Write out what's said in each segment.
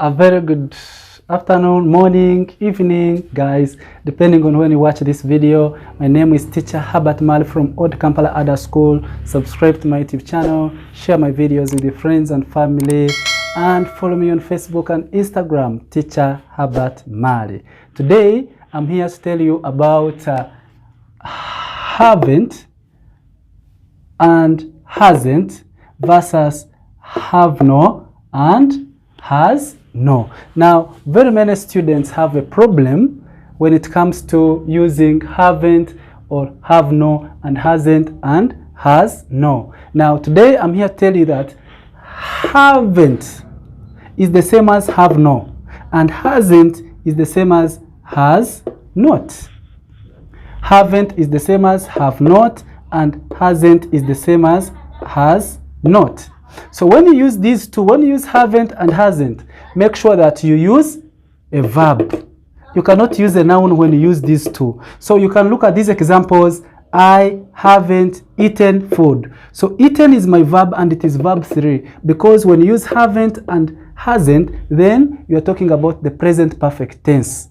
A very good afternoon, morning, evening, guys, depending on when you watch this video. My name is Teacher Herbert Mali from Old Kampala Ada School. Subscribe to my YouTube channel, share my videos with your friends and family, and follow me on Facebook and Instagram, Teacher Herbert Mali. Today, I'm here to tell you about haven't and hasn't versus have no and has no. Now, very many students have a problem when it comes to using haven't or have no and hasn't and has no. Now, today I'm here to tell you that haven't is the same as have no, and hasn't is the same as has not. Haven't is the same as have not, and hasn't is the same as has not. So when you use these two, when you use haven't and hasn't, make sure that you use a verb. You cannot use a noun when you use these two. So you can look at these examples. I haven't eaten food. So eaten is my verb and it is verb 3, because when you use haven't and hasn't, then you are talking about the present perfect tense.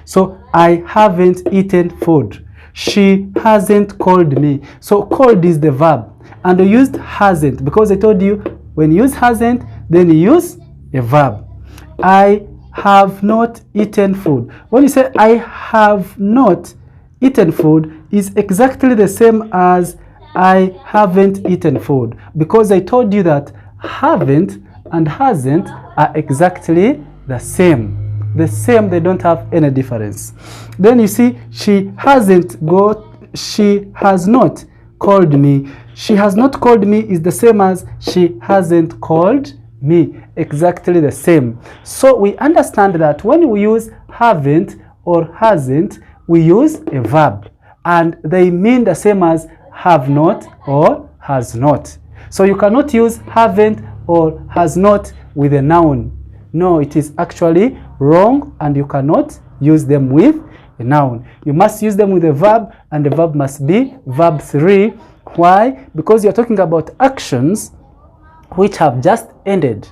So I haven't eaten food. She hasn't called me. So called is the verb, and I used hasn't because I told you when you use hasn't, then you use a verb. I have not eaten food. When you say I have not eaten food, is exactly the same as I haven't eaten food, because I told you that haven't and hasn't are exactly the same. The same, they don't have any difference. Then you see, she has not called me. She has not called me is the same as she hasn't called me. Exactly the same. So we understand that when we use haven't or hasn't, we use a verb, and they mean the same as have not or has not. So you cannot use haven't or has not with a noun. No, it is actually wrong, and you cannot use them with a noun. You must use them with a verb, and the verb must be verb 3. Why? Because you're talking about actions which have just ended.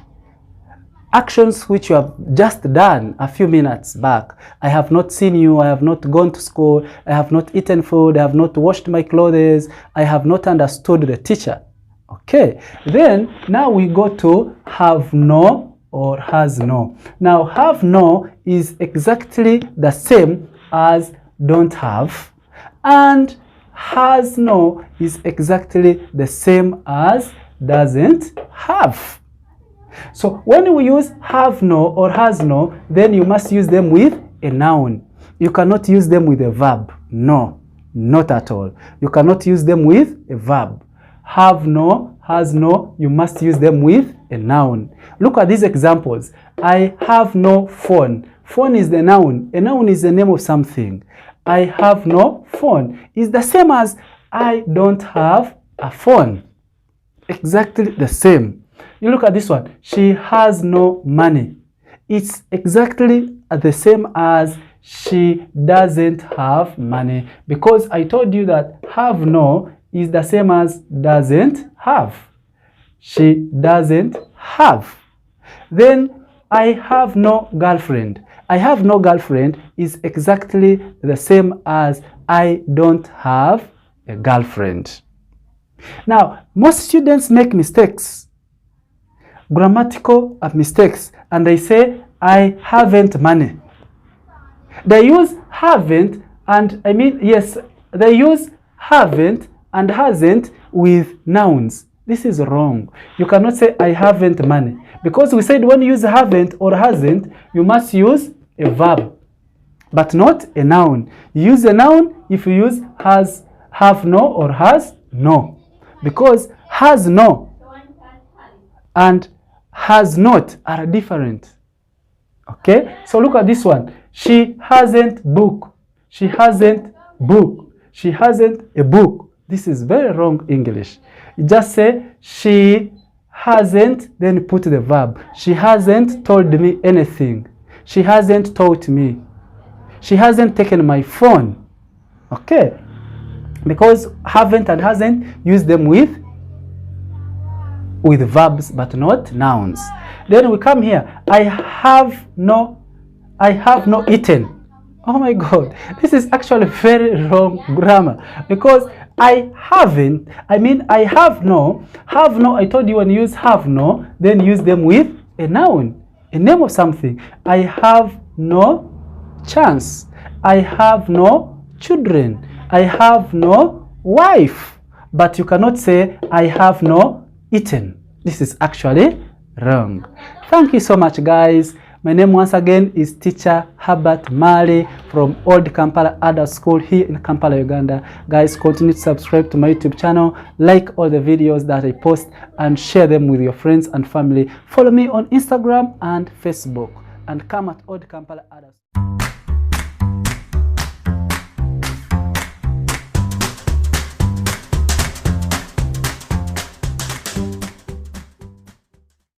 Actions which you have just done a few minutes back. I have not seen you, I have not gone to school, I have not eaten food, I have not washed my clothes, I have not understood the teacher. Okay, then now we go to have no or has no. Now have no is exactly the same as don't have, and has no is exactly the same as doesn't have. So when we use have no or has no, then you must use them with a noun. You cannot use them with a verb. No, not at all. You cannot use them with a verb. Have no, has no, you must use them with a noun. Look at these examples. I have no phone. Phone is the noun. A noun is the name of something. I have no phone is the same as I don't have a phone. Exactly the same. You look at this one. She has no money. It's exactly the same as she doesn't have money, because I told you that have no is the same as doesn't have. She doesn't have. Then I have no girlfriend. I have no girlfriend is exactly the same as I don't have a girlfriend. Now, most students make mistakes, grammatical mistakes, and they say I haven't money. They use haven't and they use haven't and hasn't with nouns. This is wrong. You cannot say I haven't money, because we said when you use haven't or hasn't, you must use a verb, but not a noun. You use a noun if you use has, have no, or has no, because has no and has not are different. Okay, so look at this one. She hasn't book. She hasn't book. She hasn't a book. This is very wrong English. You just say she hasn't, then put the verb. She hasn't told me anything. She hasn't taught me. She hasn't taken my phone. Okay, because haven't and hasn't, use them with with verbs but not nouns. Then we come here, I have no eaten. Oh my God, this is actually very wrong grammar, because I have no, I told you when you use have no, then use them with a noun, a name of something. I have no chance. I have no children. I have no wife. But you cannot say I have no eaten. This is actually wrong. Thank you so much, guys. My name once again is Teacher Herbert Mali from Old Kampala Adult School here in Kampala, Uganda. Guys, continue to subscribe to my YouTube channel, like all the videos that I post, and share them with your friends and family. Follow me on Instagram and Facebook, and come at Old Kampala Adult School.